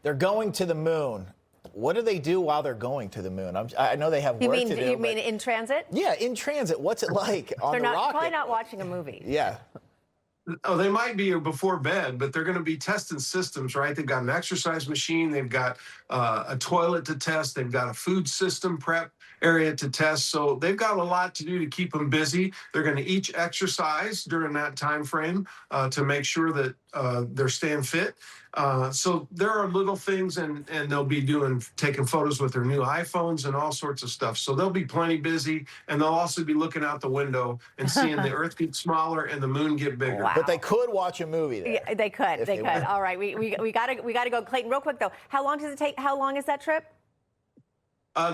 They're going to the moon. What do they do while they're going to the moon? I know they have work to do. You mean in transit? Yeah, in transit. What's it like on They're the rocket? probably not watching a movie. Yeah. Oh, they might be before bed, but they're going to be testing systems, right? They've got an exercise machine. They've got a toilet to test. They've got a food system prep area to test. So they've got a lot to do to keep them busy. They're going to each exercise during that time frame to make sure that they're staying fit. So there are little things, and they'll be taking photos with their new iPhones and all sorts of stuff. So they'll be plenty busy, and they'll also be looking out the window and seeing the Earth get smaller and the moon get bigger. Wow. But they could watch a movie there. Yeah, they could. They could. All right, we gotta go, Clayton. Real quick though, how long does it take? How long is that trip?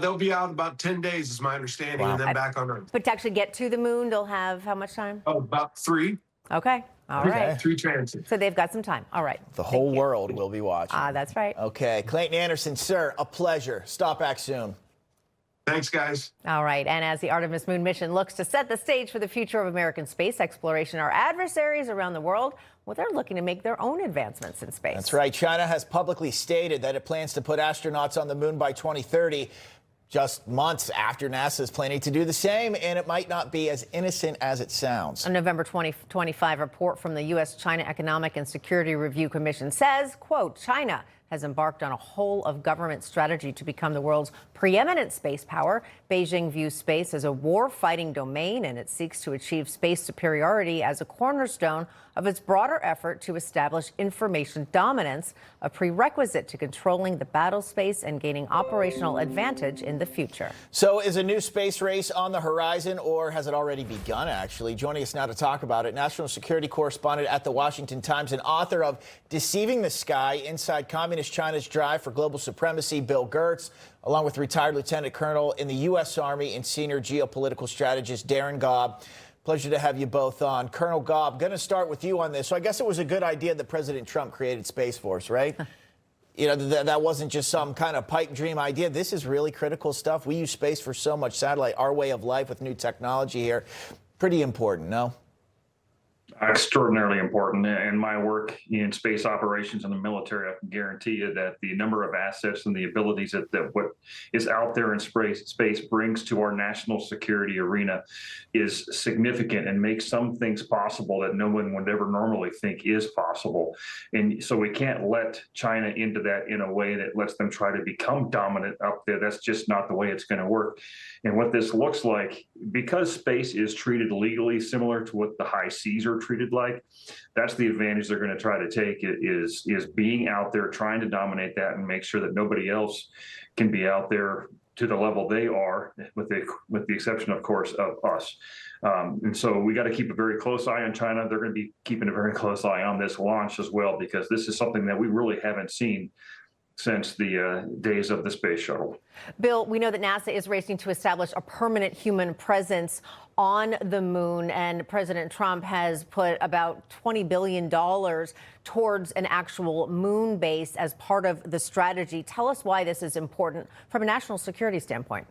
They'll be out about 10 days, is my understanding, and then back on Earth. But to actually get to the moon, they'll have how much time? Oh, about 3. Okay. All right. 3 transits. So they've got some time. All right. The whole world will be watching. That's right. Okay. Clayton Anderson, sir, a pleasure. Stop back soon. Thanks, guys. All right. And as the Artemis moon mission looks to set the stage for the future of American space exploration, our adversaries around the world, well, they're looking to make their own advancements in space. That's right. China has publicly stated that it plans to put astronauts on the moon by 2030. Just months after NASA is planning to do the same, and it might not be as innocent as it sounds. A November 2025 report from the U.S.-China Economic and Security Review Commission says, quote, China has embarked on a whole-of-government strategy to become the world's preeminent space power. Beijing views space as a war-fighting domain, and it seeks to achieve space superiority as a cornerstone of its broader effort to establish information dominance, a prerequisite to controlling the battle space and gaining operational advantage in the future. So is a new space race on the horizon, or has it already begun, actually? Joining us now to talk about it, national security correspondent at the Washington Times and author of Deceiving the Sky, Inside Communist China's Drive for Global Supremacy, Bill Gertz, along with retired lieutenant colonel in the U.S. Army and senior geopolitical strategist Darin Gaub. Pleasure to have you both on. Colonel Gaub, going to start with you on this. So I guess it was a good idea that President Trump created Space Force, right? You know, that wasn't just some kind of pipe dream idea. This is really critical stuff. We use space for so much. Satellite, our way of life with new technology here. Pretty important, no? Extraordinarily important. In my work in space operations in the military, I can guarantee you that the number of assets and the abilities that what is out there in space brings to our national security arena is significant and makes some things possible that no one would ever normally think is possible. And so we can't let China into that in a way that lets them try to become dominant up there. That's just not the way it's going to work. And what this looks like, because space is treated legally similar to what the high seas are treated like, that's the advantage they're going to try to take, is being out there, trying to dominate that and make sure that nobody else can be out there to the level they are, with the exception, of course, of us. And so we got to keep a very close eye on China. They're going to be keeping a very close eye on this launch as well, because this is something that we really haven't seen since the days of the space shuttle. Bill, we know that NASA is racing to establish a permanent human presence on the moon, and President Trump has put about $20 billion towards an actual moon base as part of the strategy. Tell us why this is important from a national security standpoint.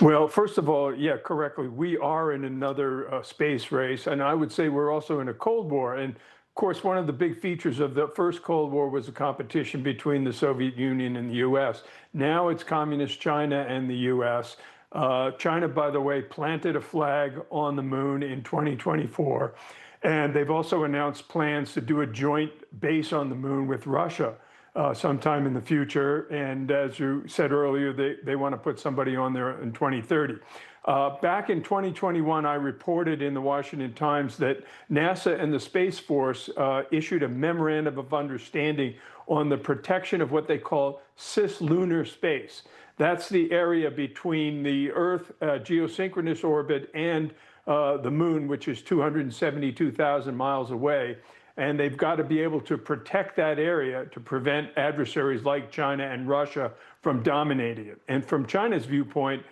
Well, first of all, yeah, correctly, we are in another space race, and I would say we're also in a Cold War. And of course, one of the big features of the first Cold War was the competition between the Soviet Union and the U.S. Now it's communist China and the U.S. China, by the way, planted a flag on the moon in 2024. And they've also announced plans to do a joint base on the moon with Russia sometime in the future. And as you said earlier, they want to put somebody on there in 2030. Back in 2021, I reported in the Washington Times that NASA and the Space Force issued a memorandum of understanding on the protection of what they call cislunar space. That's the area between the Earth geosynchronous orbit and the moon, which is 272,000 miles away. And they've got to be able to protect that area to prevent adversaries like China and Russia from dominating it. And from China's viewpoint,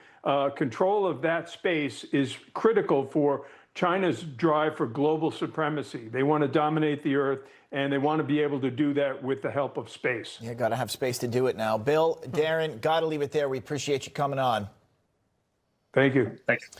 control of that space is critical for China's drive for global supremacy. They want to dominate the Earth, and they want to be able to do that with the help of space. Yeah, got to have space to do it now. Bill, Darin, got to leave it there. We appreciate you coming on. Thank you. Thanks.